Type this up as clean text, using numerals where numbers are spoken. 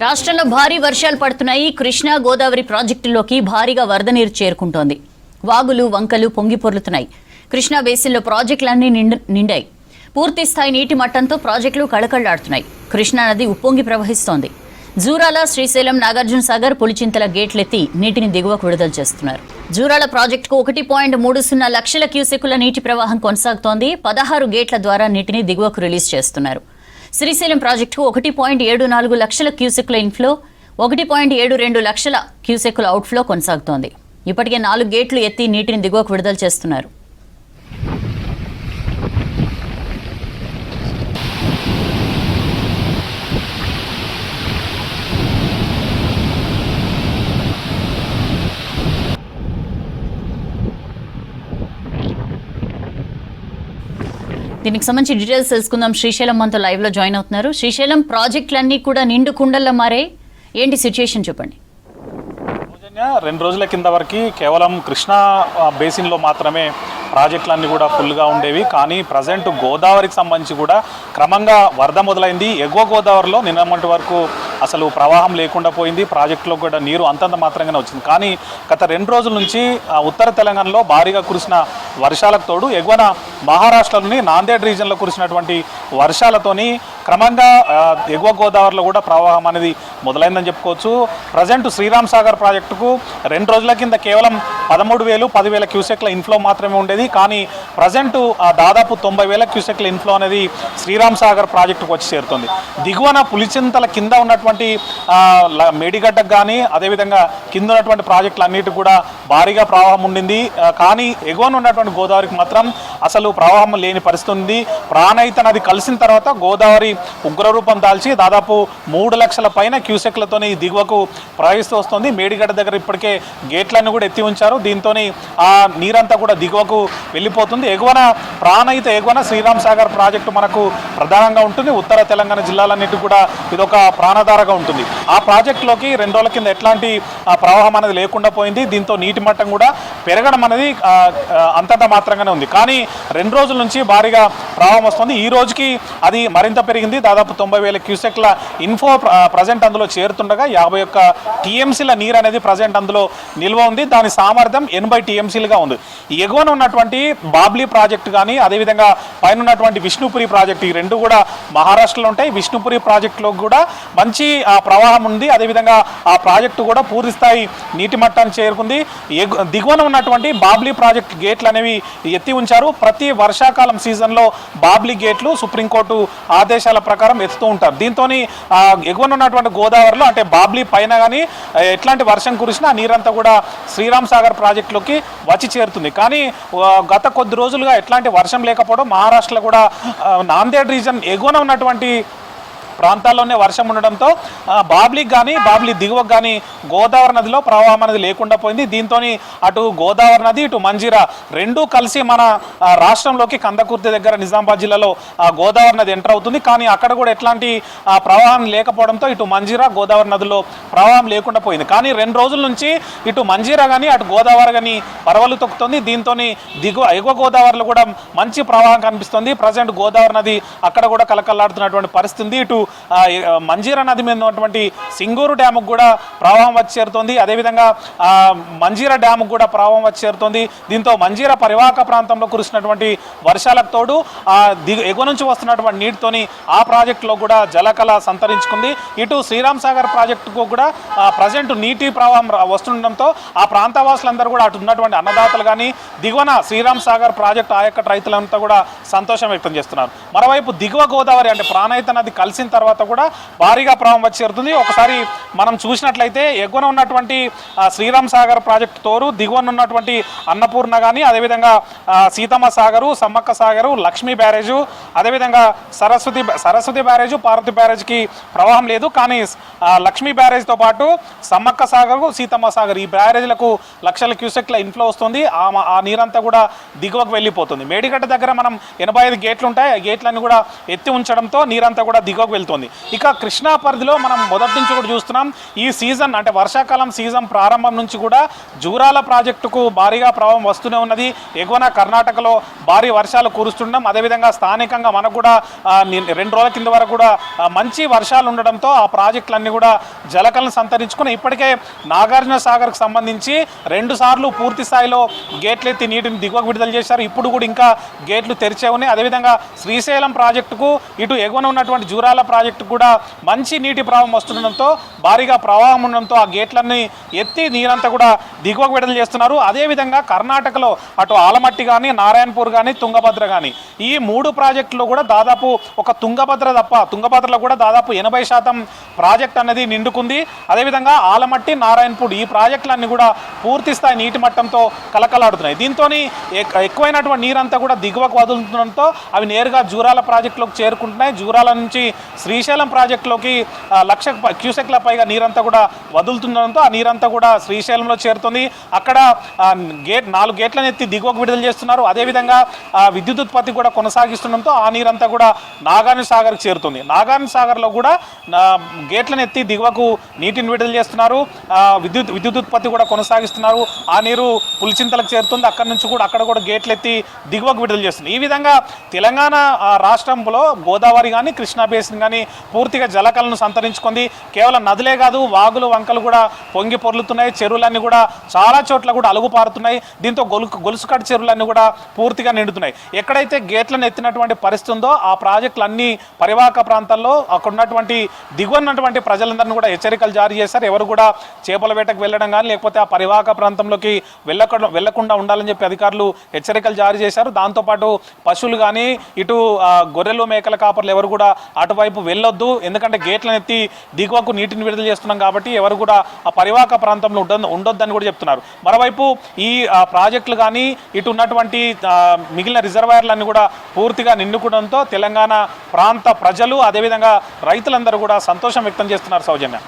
రాష్ట్రంలో భారీ వర్షాలు పడుతున్నాయి. కృష్ణా గోదావరి ప్రాజెక్టుల్లోకి భారీగా వరద నీరు చేరుకుంటోంది. వాగులు వంకలు పొంగి పొర్లుతున్నాయి. కృష్ణా బేసిన్లో ప్రాజెక్టులన్నీ నిండాయి. పూర్తి స్థాయి నీటి మట్టంతో ప్రాజెక్టులు కళకళ్లాడుతున్నాయి. కృష్ణా నది ఉప్పొంగి ప్రవహిస్తోంది. జూరాల, శ్రీశైలం, నాగార్జున సాగర్, పులిచింతల గేట్లెత్తి నీటిని దిగువకు విడుదల చేస్తున్నారు. జూరాల ప్రాజెక్టుకు 1.30 లక్షల క్యూసెక్కుల నీటి ప్రవాహం కొనసాగుతోంది. 16 గేట్ల ద్వారా నీటిని దిగువకు రిలీజ్ చేస్తున్నారు. శ్రీశైలం ప్రాజెక్టుకు 1.74 లక్షల క్యూసెక్కుల ఇన్ఫ్లో, 1.72 లక్షల క్యూసెక్కుల అవుట్ఫ్లో కొనసాగుతోంది. ఇప్పటికే 4 గేట్లు ఎత్తి నీటిని దిగువకు విడుదల చేస్తున్నారు. దీనికి సంబంధించి డీటెయిల్స్ తెలుసుకుందాం. శ్రీశైలం మనతో లైవ్ లో జాయిన్ అవుతున్నారు. శ్రీశైలం ప్రాజెక్టులన్నీ కూడా నిండు కుండల్లో మారే, ఏంటి సిచ్యుయేషన్ చెప్పండి. 2 రోజుల కింద వరకు కేవలం కృష్ణా బేసిన్లో మాత్రమే ప్రాజెక్టులన్నీ కూడా ఫుల్గా ఉండేవి. కానీ ప్రజెంట్ గోదావరికి సంబంధించి కూడా క్రమంగా వరద మొదలైంది. ఎగువ గోదావరిలో నిన్నటి వరకు అసలు ప్రవాహం లేకుండా పోయింది. ప్రాజెక్టులో కూడా నీరు అంతంత మాత్రంగానే వచ్చింది. కానీ గత 2 రోజుల నుంచి ఉత్తర తెలంగాణలో భారీగా కురిసిన వర్షాలకు తోడు ఎగువన మహారాష్ట్రలోని నాందేడ్ రీజియన్లో కురిసినటువంటి వర్షాలతోని క్రమంగా ఎగువ గోదావరిలో కూడా ప్రవాహం అనేది మొదలైందని చెప్పుకోవచ్చు. ప్రజెంట్ శ్రీరామ్ సాగర్ ప్రాజెక్టుకు 2 రోజుల కింద కేవలం 13,000-10,000 క్యూసెక్ల ఇన్ఫ్లో మాత్రమే ఉండేది. కానీ ప్రజెంట్ దాదాపు 90,000 క్యూసెక్ల ఇన్ఫ్లో అనేది శ్రీరామ్ సాగర్ ప్రాజెక్టుకు వచ్చి చేరుతుంది. దిగువన పులిచింతల కింద ఉన్నటువంటి మేడిగడ్డకు కానీ అదేవిధంగా కింద ఉన్నటువంటి ప్రాజెక్టులు అన్నిటి కూడా భారీగా ప్రవాహం ఉండింది. కానీ ఎగువన ఉన్నటువంటి గోదావరికి మాత్రం అసలు ప్రవాహం లేని పరిస్థితి ఉంది. ప్రాణహిత నది కలిసిన తర్వాత గోదావరి ఉగ్రరూపం దాల్చి దాదాపు 3 లక్షల పైన క్యూసెక్లతో దిగువకు ప్రవహిస్తూ వస్తుంది. మేడిగడ్డ దగ్గర ఇప్పటికే గేట్లన్నీ కూడా ఎత్తి ఉంచారు. దీంతో ఆ నీరంతా కూడా దిగువకు వెళ్ళిపోతుంది. ప్రాణహిత ఎగువన శ్రీరామ్ సాగర్ ప్రాజెక్టు మనకు ప్రధానంగా ఉంటుంది. ఉత్తర తెలంగాణ జిల్లాలన్నిటి కూడా ఇదొక ప్రాణధారగా ఉంటుంది. ఆ ప్రాజెక్టులోకి 2 రోజుల కింద ఎట్లాంటి ప్రవాహం అనేది లేకుండా పోయింది. దీంతో నీటి మట్టం కూడా పెరగడం అనేది అంతంత మాత్రంగానే ఉంది. కానీ 2 రోజుల నుంచి భారీగా ప్రవాహం వస్తుంది. ఈ రోజుకి అది మరింత పెరిగింది. దాదాపు 90,000 క్యూసెక్ల ఇన్ఫో ప్రజెంట్ అందులో చేరుతుండగా 51 టీఎంసీల నీరు అనేది ప్రజెంట్ అందులో నిల్వ ఉంది. దాని సామర్థ్యం 80 టీఎంసీలుగా ఉంది. ఎగువన ఉన్నటువంటి బాబ్లీ ప్రాజెక్టు కానీ అదేవిధంగా పైన ఉన్నటువంటి విష్ణుపురి ప్రాజెక్టు, ఈ 2 కూడా మహారాష్ట్రలో ఉంటాయి. విష్ణుపురి ప్రాజెక్టులో కూడా మంచి ప్రవాహం ఉంది. అదేవిధంగా ఆ ప్రాజెక్టు కూడా పూర్తి స్థాయి నీటి మట్టాన్ని చేరుకుంది. దిగువన ఉన్నటువంటి బాబ్లీ ప్రాజెక్టు గేట్లు అనేవి ఎత్తి ఉంచారు. ప్రతి వర్షాకాలం సీజన్లో బాబ్లీ గేట్లు సుప్రీంకోర్టు ఆదేశాల ప్రకారం ఎత్తుతూ ఉంటారు. దీంతో ఎగువన ఉన్నటువంటి గోదావరిలో అంటే బాబ్లీ పైన కానీ ఎట్లాంటి వర్షం కురిసినా ఆ నీరంతా కూడా శ్రీరామ్ సాగర్ ప్రాజెక్టులోకి వచ్చి చేరుతుంది. కానీ గత కొద్ది రోజులుగా ఎట్లాంటి వర్షం లేకపోవడం, మహారాష్ట్రలో కూడా నాందేడ్ రీజన్ ఎగువన ఉన్నటువంటి ప్రాంతాల్లోనే వర్షం ఉండడంతో బాబ్లీకి కానీ బాబ్లీ దిగువకు కానీ గోదావరి నదిలో ప్రవాహం అనేది లేకుండా పోయింది. దీంతో అటు గోదావరి నది ఇటు మంజీరా 2 కలిసి మన రాష్ట్రంలోకి కందకుర్తి దగ్గర నిజామాబాద్ జిల్లాలో గోదావరి నది ఎంటర్ అవుతుంది. కానీ అక్కడ కూడా ఎట్లాంటి ప్రవాహం లేకపోవడంతో ఇటు మంజీరా గోదావరి నదిలో ప్రవాహం లేకుండా పోయింది. కానీ 2 రోజుల నుంచి ఇటు మంజీరా కానీ అటు గోదావరి కానీ పరవలు తొక్కుతుంది. దీంతో ఎగువ గోదావరిలో కూడా మంచి ప్రవాహం కనిపిస్తుంది. ప్రజెంట్ గోదావరి నది అక్కడ కూడా కలకల్లాడుతున్నటువంటి పరిస్థితి ఉంది. ఇటు మంజీరా నది మీద ఉన్నటువంటి సింగూరు డ్యాముకు కూడా ప్రవాహం వచ్చి చేరుతోంది. అదేవిధంగా మంజీరా డ్యాముకు కూడా ప్రవాహం వచ్చి చేరుతోంది. దీంతో మంజీరా పరివాహక ప్రాంతంలో కురిసినటువంటి వర్షాలకు తోడు ఎగువ నుంచి వస్తున్నటువంటి నీటితోని ఆ ప్రాజెక్టులో కూడా జలకళ సంతరించుకుంది. ఇటు శ్రీరామ్ సాగర్ ప్రాజెక్టుకు కూడా ప్రజెంట్ నీటి ప్రవాహం వస్తుండడంతో ఆ ప్రాంతవాసులందరూ కూడా అటు ఉన్నటువంటి అన్నదాతలు కానీ దిగువన శ్రీరామ్ సాగర్ ప్రాజెక్టు ఆయకట్టు రైతులంతా కూడా సంతోషం వ్యక్తం చేస్తున్నారు. మరోవైపు దిగువ గోదావరి అంటే ప్రాణహిత నది కలిసిన తర్వాత కూడా భారీగా ప్రవాహం వచ్చి చేరుతుంది. ఒకసారి మనం చూసినట్లయితే ఎగువన ఉన్నటువంటి శ్రీరామ్ సాగర్ ప్రాజెక్టు తోరు దిగువన ఉన్నటువంటి అన్నపూర్ణ కానీ అదేవిధంగా సీతమ్మ సాగరు, సమ్మక్క సాగరు, లక్ష్మీ బ్యారేజు, అదేవిధంగా సరస్వతి బ్యారేజు, పార్వతి బ్యారేజ్కి ప్రవాహం లేదు. కానీ లక్ష్మీ బ్యారేజ్తో పాటు సమ్మక్క సాగరు, సీతమ్మ సాగర్ ఈ బ్యారేజ్లకు లక్షల క్యూసెక్ల ఇన్ఫ్లో వస్తుంది. ఆ నీరంతా కూడా దిగువకు వెళ్ళిపోతుంది. మేడిగడ్డ దగ్గర మనం 85 గేట్లు ఉంటాయి. ఆ గేట్లన్నీ కూడా ఎత్తి ఉంచడంతో నీరంతా కూడా దిగువకు వెళ్తుంది. ఇక కృష్ణా పరిధిలో మనం మొదటి నుంచి కూడా చూస్తున్నాం, ఈ సీజన్ అంటే వర్షాకాలం సీజన్ ప్రారంభం నుంచి కూడా జూరాల ప్రాజెక్టుకు భారీగా ప్రభావం వస్తూనే ఉన్నది. ఎగువన కర్ణాటకలో భారీ వర్షాలు కురుస్తుండడం, అదేవిధంగా స్థానికంగా మనకు కూడా 2 రోజుల కింద వరకు కూడా మంచి వర్షాలు ఉండడంతో ఆ ప్రాజెక్టులన్నీ కూడా జలకలను సంతరించుకుని ఇప్పటికే నాగార్జున సాగర్కు సంబంధించి 2 సార్లు పూర్తి స్థాయిలో గేట్లు ఎత్తి నీటిని దిగువకు విడుదల చేశారు. ఇప్పుడు కూడా ఇంకా గేట్లు తెరిచే ఉన్నాయి. అదేవిధంగా శ్రీశైలం ప్రాజెక్టుకు ఇటు ఎగువన ఉన్నటువంటి జూరాల ప్రాజెక్టు కూడా మంచి నీటి ప్రవాహం వస్తుండడంతో భారీగా ప్రవాహం ఉండడంతో ఆ గేట్లన్నీ ఎత్తి నీరంతా కూడా దిగువకు విడుదల చేస్తున్నారు. అదేవిధంగా కర్ణాటకలో అటు ఆలమట్టి కానీ, నారాయణపూర్ కానీ, తుంగభద్ర కానీ ఈ 3 ప్రాజెక్టులో కూడా దాదాపు ఒక తుంగభద్ర తప్ప తుంగభద్రలో కూడా దాదాపు 80% ప్రాజెక్ట్ అనేది నిండుకుంది. అదేవిధంగా ఆలమట్టి, నారాయణపూర్ ఈ ప్రాజెక్టులన్నీ కూడా పూర్తి స్థాయి నీటి మట్టంతో కలకలాడుతున్నాయి. దీంతో ఎక్కువైనటువంటి నీరంతా కూడా దిగువకు వదులుతుండడంతో అవి నేరుగా జూరాల ప్రాజెక్టులోకి చేరుకుంటున్నాయి. జూరాల నుంచి శ్రీశైలం ప్రాజెక్టులోకి 1,00,000 క్యూసెక్ల పైగా నీరంతా కూడా వదులుతుండడంతో ఆ నీరంతా కూడా శ్రీశైలంలో చేరుతుంది. అక్కడ 4 గేట్లను ఎత్తి దిగువకు విడుదల చేస్తున్నారు. అదేవిధంగా విద్యుత్ ఉత్పత్తి కూడా కొనసాగిస్తుండడంతో ఆ నీరంతా కూడా నాగార్జున సాగర్కి చేరుతుంది. నాగార్జున సాగర్లో కూడా గేట్లను ఎత్తి దిగువకు నీటిని విడుదల చేస్తున్నారు. విద్యుత్ ఉత్పత్తి కూడా కొనసాగిస్తున్నారు. ఆ నీరు పులిచింతలకు చేరుతుంది. అక్కడ కూడా గేట్లు ఎత్తి దిగువకు విడుదల చేస్తుంది. ఈ విధంగా తెలంగాణ రాష్ట్రంలో గోదావరి కానీ, కృష్ణా బేసిన్ కానీ పూర్తిగా జలకలను సంతరించుకుంది. కేవలం నదులే కాదు, వాగులు వంకలు కూడా పొంగి పొర్లుతున్నాయి. చెరువులన్నీ కూడా చాలా చోట్ల కూడా అలుగు పారుతున్నాయి. దీంతో గొలుసుకట్టు చెరువులన్నీ కూడా పూర్తిగా నిండుతున్నాయి. ఎక్కడైతే గేట్లను ఎత్తినటువంటి పరిస్థితి ఉందో ఆ ప్రాజెక్టులన్నీ పరివాహక ప్రాంతాల్లో అక్కడ ఉన్నటువంటి దిగువన్నటువంటి ప్రజలందరినీ కూడా హెచ్చరికలు జారీ చేశారు. ఎవరు కూడా చేపల వేటకు వెళ్ళడం కానీ లేకపోతే ఆ పరివాహక ప్రాంతంలోకి వెళ్లకుండా ఉండాలని చెప్పి అధికారులు హెచ్చరికలు జారీ చేశారు. దాంతోపాటు పశువులు కానీ ఇటు గొర్రెలు మేకల కాపర్లు ఎవరు కూడా అటువైపు వెళ్ళొద్దు, ఎందుకంటే గేట్లను ఎత్తి దిగువకు నీటిని విడుదల చేస్తున్నాం కాబట్టి ఎవరు కూడా ఆ పరివాహక ప్రాంతంలో ఉండొద్దని కూడా చెప్తున్నారు. మరోవైపు ఈ ప్రాజెక్టులు కానీ ఇటు ఉన్నటువంటి మిగిలిన రిజర్వాయర్లన్నీ కూడా పూర్తిగా నిండుకోవడంతో తెలంగాణ ప్రాంత ప్రజలు అదేవిధంగా రైతులందరూ కూడా సంతోషం వ్యక్తం చేస్తున్నారు. సౌజన్య.